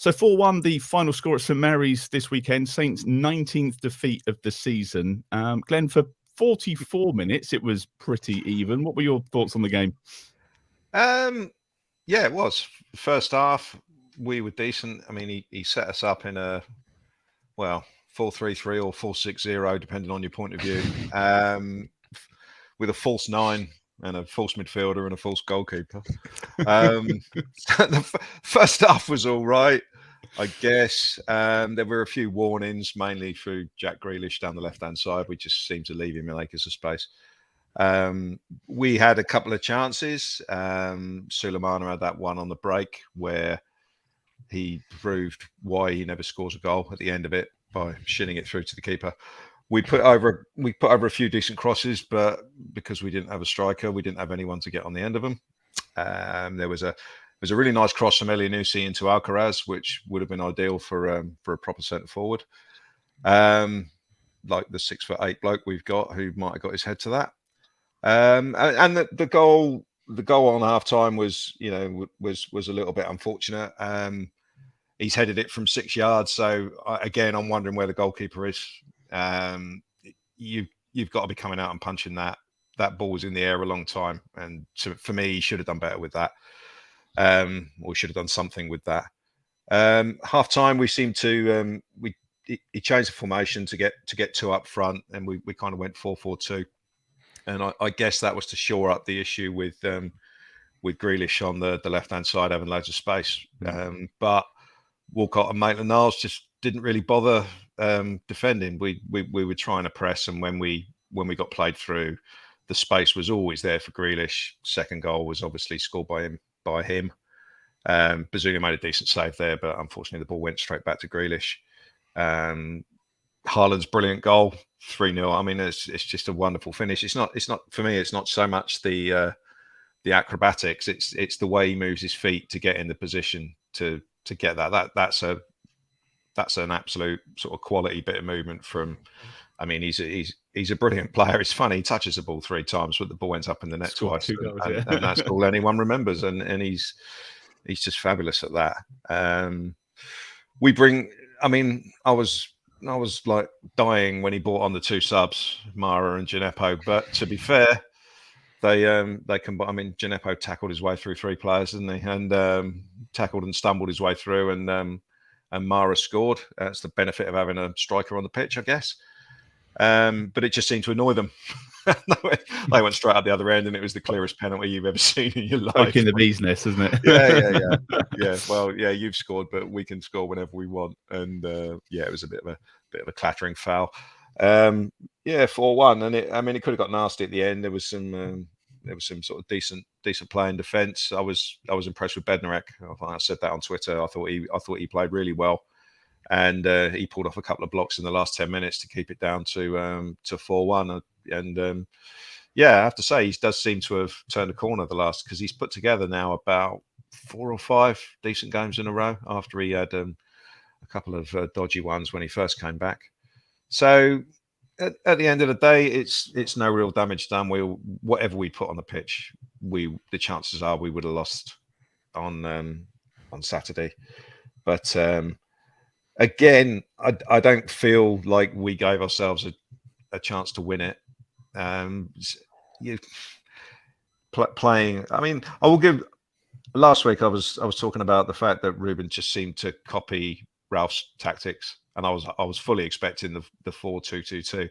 So 4-1, the final score at St Mary's this weekend. Saints' 19th defeat of the season. Glenn, for 44 minutes, it was pretty even. What were your thoughts on the game? Yeah, it was. First half, we were decent. I mean, he set us up in a, 4-3-3 or 4-6-0, depending on your point of view, with a false 9 and a false midfielder and a false goalkeeper. The first half was all right, I guess. There were a few warnings, mainly through Jack Grealish down the left-hand side. We just seemed to leave him in acres of space. We had a couple of chances. Sulemana had that one on the break where he proved why he never scores a goal at the end of it by shitting it through to the keeper. We put over a few decent crosses, but because we didn't have a striker, we didn't have anyone to get on the end of them. There was a really nice cross from Elianusi into Alcaraz, which would have been ideal for a proper centre forward, like the 6'8" bloke we've got, who might have got his head to that. And the goal on half time was a little bit unfortunate. He's headed it from 6 yards, so again, I'm wondering where the goalkeeper is. You've got to be coming out and punching that. That ball was in the air a long time, and for me, he should have done better with that. Or should have done something with that. Half time, we seemed to he changed the formation to get 2 up front, and we kind of went 4-4-2. And I guess that was to shore up the issue with Grealish on the left-hand side having loads of space. But Walcott and Maitland-Niles just didn't really bother defending. We were trying to press, and when we got played through, the space was always there for Grealish. Second goal was obviously scored by him. Bazunu made a decent save there, but unfortunately the ball went straight back to Grealish. Haaland's brilliant goal, 3-0. I mean, it's just a wonderful finish. It's not for me. It's not so much the acrobatics. It's the way he moves his feet to get in the position to get that. That's an absolute sort of quality bit of movement from. I mean, he's a brilliant player. It's funny, he touches the ball 3 times, but the ball ends up in the net twice, and that's all anyone remembers. And he's just fabulous at that. We bring. I mean, I was like dying when he brought on the 2 subs, Mara and Gineppo. But to be fair, they combined. I mean, Gineppo tackled his way through 3 players, didn't he? And tackled and stumbled his way through, and Mara scored. That's the benefit of having a striker on the pitch, I guess. But it just seemed to annoy them. They went straight out the other end, and it was the clearest penalty you've ever seen in your life. Like in the bee's nest, isn't it? Yeah. Well, yeah, you've scored, but we can score whenever we want. And it was a bit of a clattering foul. 4-1, and it could have got nasty at the end. There was some sort of decent play in defence. I was impressed with Bednarek. I said that on Twitter. I thought he played really well. And he pulled off a couple of blocks in the last 10 minutes to keep it down to 4-1. And I have to say, he does seem to have turned a corner because he's put together now about 4 or 5 decent games in a row after he had a couple of dodgy ones when he first came back. So at the end of the day, it's no real damage done. Whatever we put on the pitch, the chances are we would have lost on Saturday. But again, I don't feel like we gave ourselves a chance to win it. Playing. I mean, I will give. Last week, I was talking about the fact that Ruben just seemed to copy Ralph's tactics, and I was fully expecting the 4-2-2-2.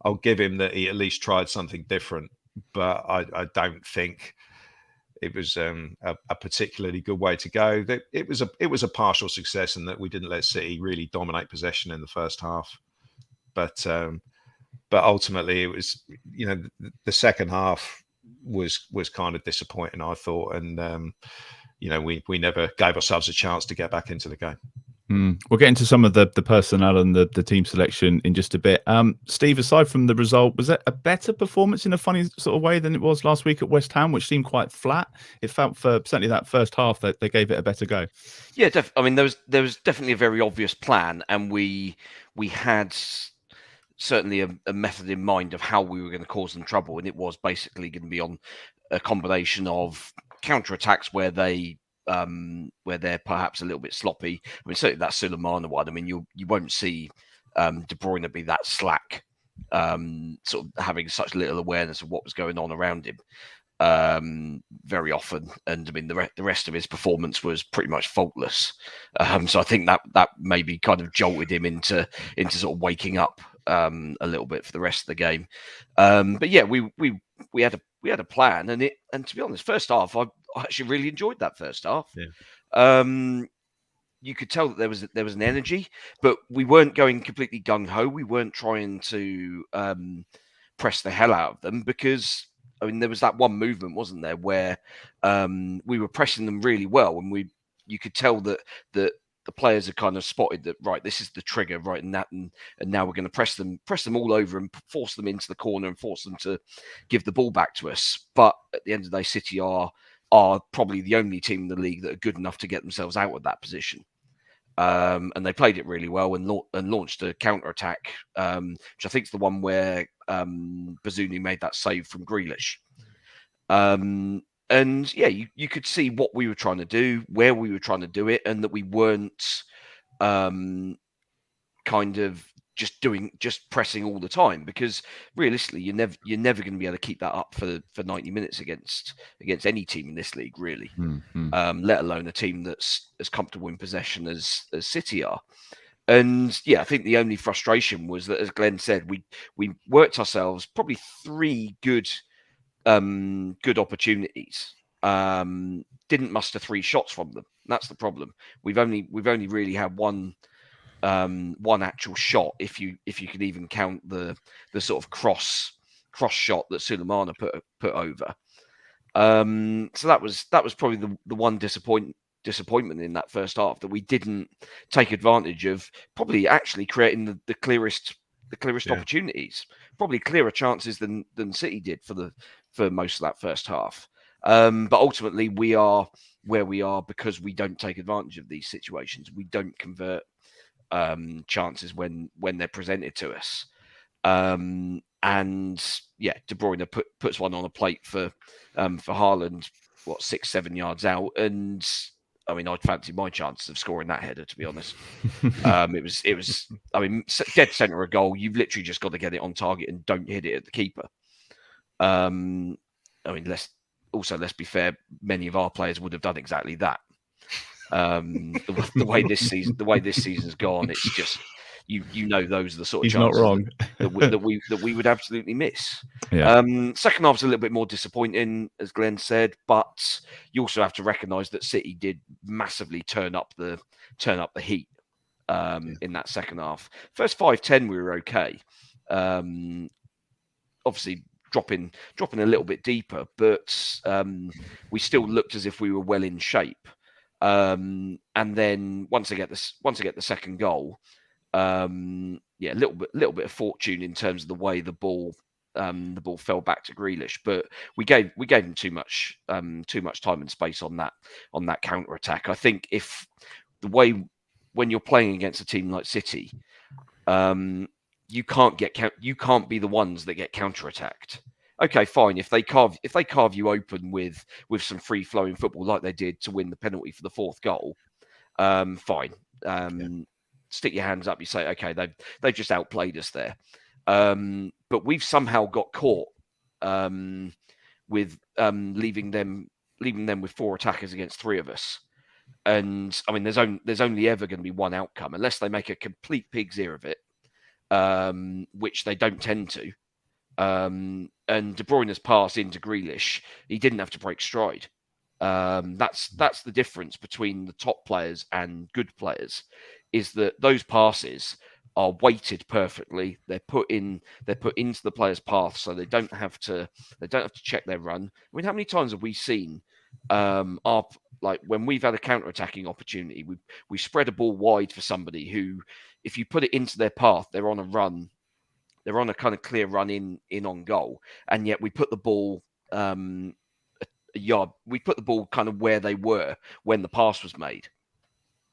I'll give him that he at least tried something different, but I don't think it was a particularly good way to go. It was a partial success in that we didn't let City really dominate possession in the first half, but ultimately it was, the second half was kind of disappointing, I thought, and we never gave ourselves a chance to get back into the game. We'll get into some of the personnel and the team selection in just a bit. Steve, aside from the result, was it a better performance in a funny sort of way than it was last week at West Ham, which seemed quite flat? It felt for certainly that first half that they gave it a better go. Yeah, I mean, there was definitely a very obvious plan, and we had certainly a method in mind of how we were going to cause them trouble, and it was basically going to be on a combination of counter-attacks where they where they're perhaps a little bit sloppy. I mean, certainly that Sulemana one. I mean, you won't see De Bruyne be that slack, sort of having such little awareness of what was going on around him very often. And I mean, the rest of his performance was pretty much faultless. So I think that maybe kind of jolted him into sort of waking up a little bit for the rest of the game. But yeah, we had a plan, and to be honest, first half I actually really enjoyed that first half. Yeah. You could tell that there was an energy, but we weren't going completely gung ho. We weren't trying to press the hell out of them, because I mean there was that one movement, wasn't there, where we were pressing them really well, and you could tell that the players had kind of spotted that, right, this is the trigger, right, and now we're going to press them all over and force them into the corner and force them to give the ball back to us. But at the end of the day, City are probably the only team in the league that are good enough to get themselves out of that position. And they played it really well and launched a counter-attack, which I think is the one where Bazunu made that save from Grealish. And yeah, you could see what we were trying to do, where we were trying to do it, and that we weren't kind of just pressing all the time, because realistically you're never going to be able to keep that up for 90 minutes against any team in this league, really. Let alone a team that's as comfortable in possession as City are. And yeah, I think the only frustration was that, as Glenn said, we worked ourselves probably 3 good opportunities. Didn't muster 3 shots from them. That's the problem. We've only really had one actual shot, if you can even count the sort of cross shot that Sulemana put over. So that was probably the one disappointment in that first half, that we didn't take advantage of probably actually creating the clearest opportunities, probably clearer chances than City did for most of that first half. But ultimately we are where we are because we don't take advantage of these situations. We don't convert chances when they're presented to us. And yeah, De Bruyne puts one on a plate for Haaland, 6-7 yards out, and I mean, I'd fancy my chances of scoring that header, to be honest. It was. I mean, dead centre of goal. You've literally just got to get it on target and don't hit it at the keeper. I mean, let's be fair. Many of our players would have done exactly that. The way this season's gone, it's just those are the sort of He's not chances wrong. that we would absolutely miss. Yeah. Second half was a little bit more disappointing, as Glenn said, but you also have to recognise that City did massively turn up the heat in that second half. First 5-10 we were okay. Obviously dropping a little bit deeper, but we still looked as if we were well in shape. And then once I get the second goal, a little bit of fortune in terms of the way the ball fell back to Grealish, but we gave him too much time and space on that counter attack. I think if the way when you're playing against a team like City, you can't be the ones that get counter attacked. Okay, fine. If they carve you open with some free flowing football like they did to win the penalty for the 4th goal, fine. Stick your hands up. You say, okay, they've just outplayed us there. But we've somehow got caught with leaving them with 4 attackers against 3 of us. And I mean, there's only ever going to be one outcome, unless they make a complete pig's ear of it, which they don't tend to. And De Bruyne's pass into Grealish, he didn't have to break stride. That's the difference between the top players and good players, is that those passes are weighted perfectly. They're put into the player's path, so they don't have to check their run. I mean, how many times have we seen when we've had a counter-attacking opportunity, we spread a ball wide for somebody who, if you put it into their path, they're on a run. They're on a kind of clear run in on goal, and yet we put the ball a yard. We put the ball kind of where they were when the pass was made.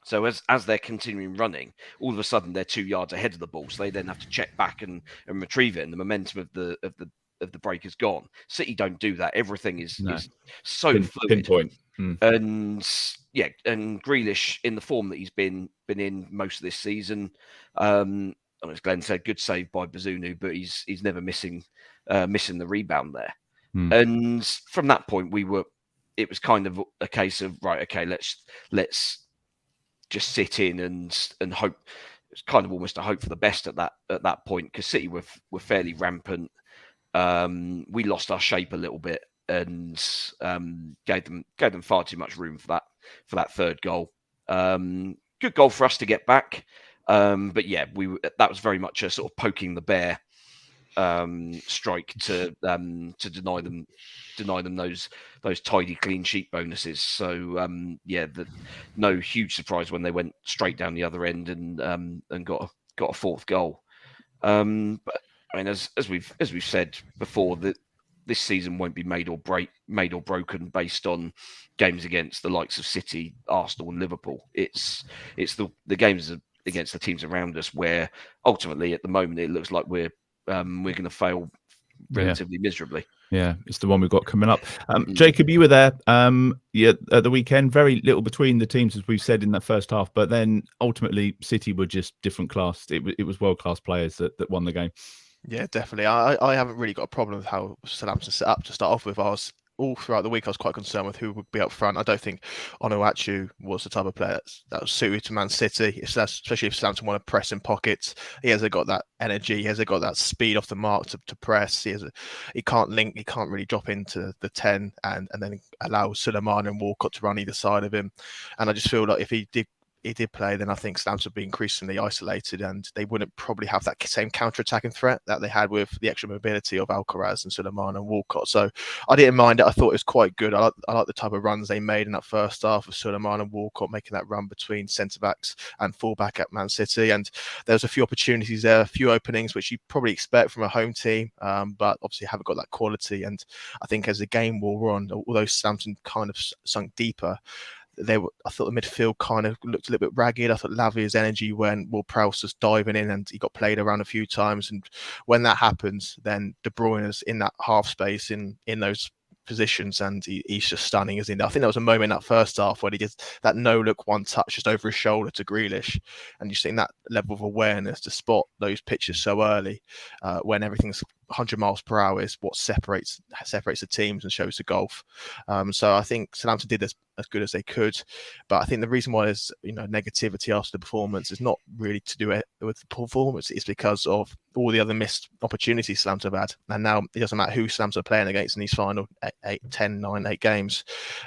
So as they're continuing running, all of a sudden they're 2 yards ahead of the ball. So they then have to check back and retrieve it. And the momentum of the break has gone. City don't do that. Everything is so fluid. Pinpoint. And yeah, and Grealish in the form that he's been in most of this season. As Glenn said, good save by Bazunu, but he's never missing the rebound there. And from that point, it was kind of a case of, right, okay, let's just sit in and hope. It's kind of almost a hope for the best at that point, because City were fairly rampant. We lost our shape a little bit and gave them far too much room for that third goal. Good goal for us to get back, but yeah, that was very much a sort of poking the bear strike to deny them those tidy clean sheet bonuses. So no huge surprise when they went straight down the other end and got a fourth goal. But I mean, as we've said before, that this season won't be made or broken based on games against the likes of City, Arsenal, and Liverpool. It's the games against the teams around us where ultimately, at the moment, it looks like we're going to fail relatively miserably. Yeah, it's the one we've got coming up. Jacob, you were there at the weekend. Very little between the teams, as we've said in that first half, but then ultimately City were just different class. It was world-class players that won the game. Yeah, definitely. I haven't really got a problem with how Southampton set up to start off with. All throughout the week, I was quite concerned with who would be up front. I don't think Onuachu was the type of player that was suited to Man City, especially if Southampton want to press in pockets. He hasn't got that energy. He hasn't got that speed off the mark to press. He can't link. He can't really drop into the 10 and then allow Suleiman and Walcott to run either side of him. And I just feel like if he did play, then I think Southampton would be increasingly isolated and they wouldn't probably have that same counter-attacking threat that they had with the extra mobility of Alcaraz and Suleiman and Walcott. So I didn't mind it. I thought it was quite good. I like the type of runs they made in that first half of Suleiman and Walcott making that run between centre-backs and full-back at Man City. And there was a few opportunities there, a few openings, which you probably expect from a home team, but obviously haven't got that quality. And I think as the game wore on, although Southampton kind of sunk deeper, I thought the midfield kind of looked a little bit ragged. I thought Lavia's energy when Ward-Prowse was diving in and he got played around a few times. And when that happens, then De Bruyne is in that half space in those positions and he's just stunning, isn't he? I think there was a moment in that first half where he did that no-look one touch just over his shoulder to Grealish. And you're seeing that level of awareness to spot those pitches so early when everything's 100 miles per hour is what separates the teams and shows the gulf. So I think Southampton did as good as they could, but I think the reason why there's negativity after the performance is not really to do with the performance. It's because of all the other missed opportunities Southampton have had, and now it doesn't matter who Southampton are playing against in these final 8 games.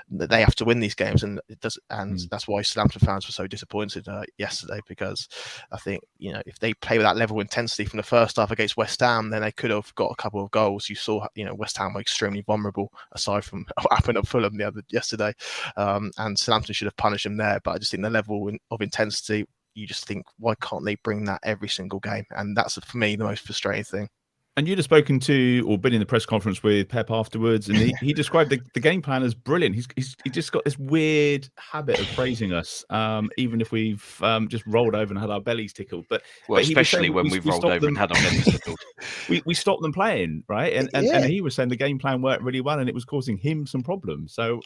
They have to win these games, and it does, and that's why Southampton fans were so disappointed yesterday, because I think if they play with that level of intensity from the first half against West Ham, then they could have got a couple of goals. You saw West Ham were extremely vulnerable aside from what happened at Fulham yesterday, and Southampton should have punished them there. But I just think the level of intensity, you just think, why can't they bring that every single game? And that's for me the most frustrating thing. And you'd have spoken to or been in the press conference with Pep afterwards, and he described the game plan as brilliant. He's just got this weird habit of praising us, even if we've just rolled over and had our bellies tickled. But especially when we've rolled over and had our bellies tickled, we stopped them playing, right? And he was saying the game plan worked really well, and it was causing him some problems. So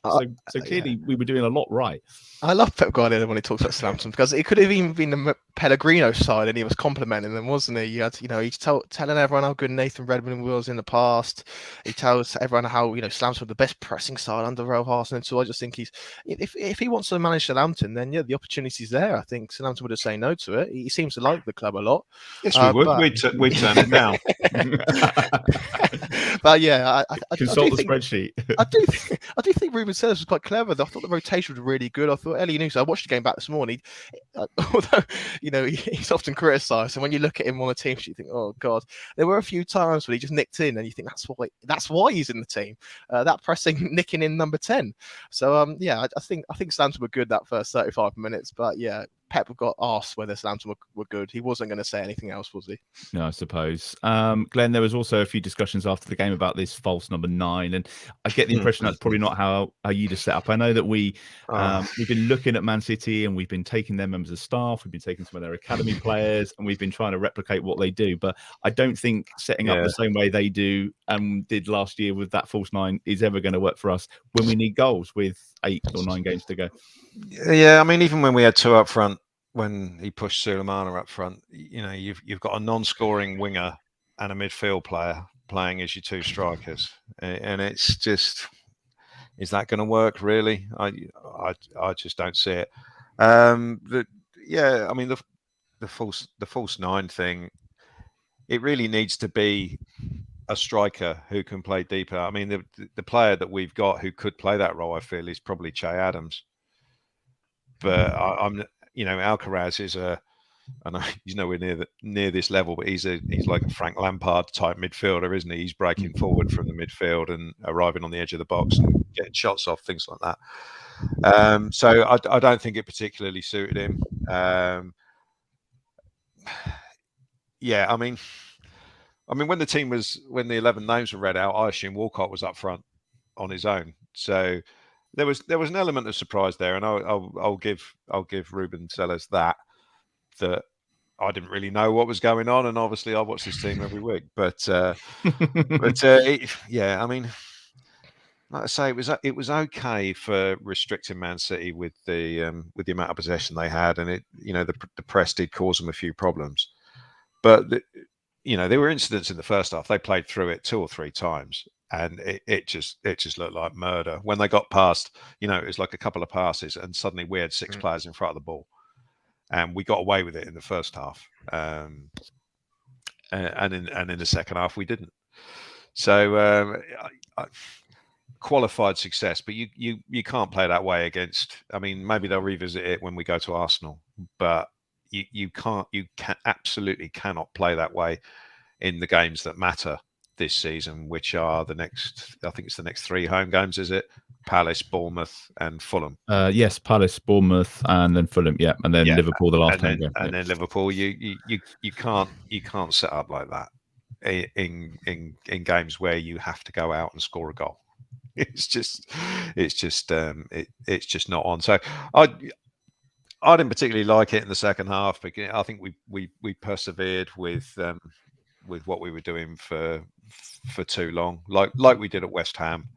clearly we were doing a lot right. I love Pep Guardiola when he talks about Southampton, because it could have even been the Pellegrino side, and he was complimenting them, wasn't he? He's telling everyone how good Nathan Redmond was in the past. He tells everyone how Southampton were the best pressing side under Roy Harsson. So I just think if he wants to manage Southampton, then the opportunity's there. I think Southampton would have said no to it. He seems to like the club a lot. Yes, we would. We'd turn it down. But yeah, I consult the spreadsheet. I do think Ruben Sellers was quite clever. I thought the rotation was really good. I thought Elyounoussi, I watched the game back this morning. Although he's often criticised, and when you look at him on the team sheet, you think, oh god, there were a few times when he just nicked in, and you think that's why he's in the team. That pressing, nicking in number 10. So I think Southampton were good that first 35 minutes, but yeah, Pep got asked whether Southampton were good, he wasn't going to say anything else, was he? No, I suppose. Glenn, there was also a few discussions after the game about this false number 9, and I get the impression that's probably not how you'd have set up. I know that we've been looking at Man City, and we've been taking their members of staff, we've been taking some of their academy players, and we've been trying to replicate what they do. But I don't think setting up the same way they do and did last year with that false 9 is ever going to work for us when we need goals with 8 or 9 games to go. Yeah, I mean, even when we had 2 up front, when he pushed Sulemana up front, you know, you've got a non-scoring winger and a midfield player playing as your 2 strikers, and it's just, is that going to work really? I just don't see it. I mean, the false 9 thing, it really needs to be a striker who can play deeper. I mean, the player that we've got who could play that role, I feel, is probably Che Adams. But I'm, you know, Alcaraz is I know he's nowhere near this level, but he's like a Frank Lampard type midfielder, isn't he? He's breaking forward from the midfield and arriving on the edge of the box and getting shots off, things like that. So I don't think it particularly suited him. Yeah, I mean, when the 11 names were read out, I assumed Walcott was up front on his own. So there was an element of surprise there, and I'll give Ruben Sellers that I didn't really know what was going on, and obviously I watch this team every week. But yeah, I mean, like I say, it was okay for restricting Man City with the amount of possession they had, and the press did cause them a few problems, but there were incidents in the first half. They played through it 2 or 3 times, and it just looked like murder. When they got past, it was like a couple of passes, and suddenly we had 6 players in front of the ball, and we got away with it in the first half. And in the second half, we didn't. So qualified success, but you can't play that way against. I mean, maybe they'll revisit it when we go to Arsenal, but you absolutely cannot play that way in the games that matter this season, which are the next 3 home games, is it? Palace, Bournemouth, and Fulham. Yes, Palace, Bournemouth, and then Fulham. Yeah, and then Liverpool the last home game. And then Liverpool. You can't set up like that in games where you have to go out and score a goal. It's just not on. So I didn't particularly like it in the second half, because I think we persevered with what we were doing for too long, like we did at West Ham.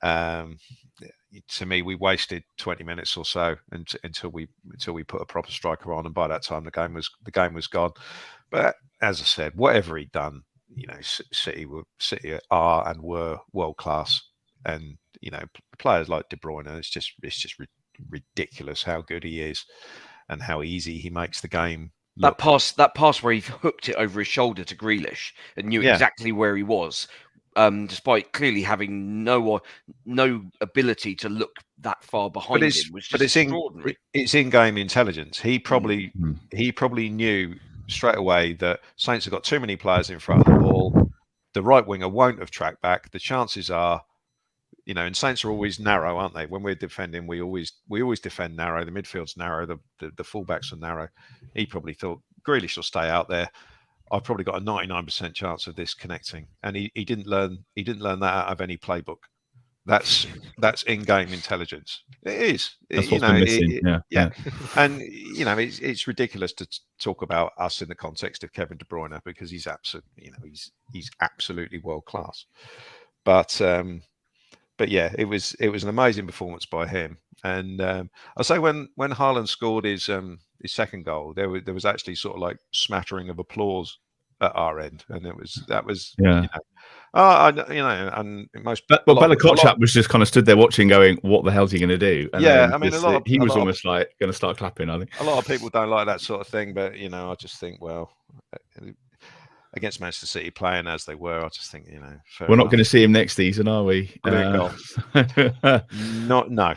To me, we wasted 20 minutes or so until we put a proper striker on, and by that time the game was gone. But as I said, whatever he'd done, City are and were world class, and players like De Bruyne, it's just ridiculous how good he is and how easy he makes the game. That pass where he hooked it over his shoulder to Grealish and knew exactly where he was, despite clearly having no ability to look that far behind him, was just extraordinary. It's in-game intelligence. He probably knew straight away that Saints have got too many players in front of the ball. The right winger won't have tracked back. The chances are, and Saints are always narrow, aren't they? When we're defending, we always defend narrow. The midfield's narrow. The fullbacks are narrow. He probably thought Grealish will stay out there. I've probably got a 99% chance of this connecting, and he didn't learn that out of any playbook. That's in-game intelligence. It is. That's what's been missing. Yeah. And it's ridiculous to talk about us in the context of Kevin De Bruyne, because he's absolutely world class. But yeah, it was an amazing performance by him. And I say when Haaland scored his second goal, there was actually sort of like smattering of applause at our end, and that was and most. But Bella-Kotchap was just kind of stood there watching, going, "What the hell's he going to do?" And I mean, he was almost like going to start clapping. I think a lot of people don't like that sort of thing, but I just think, well, against Manchester City playing as they were, I just think, we're not going to see him next season, are we? No.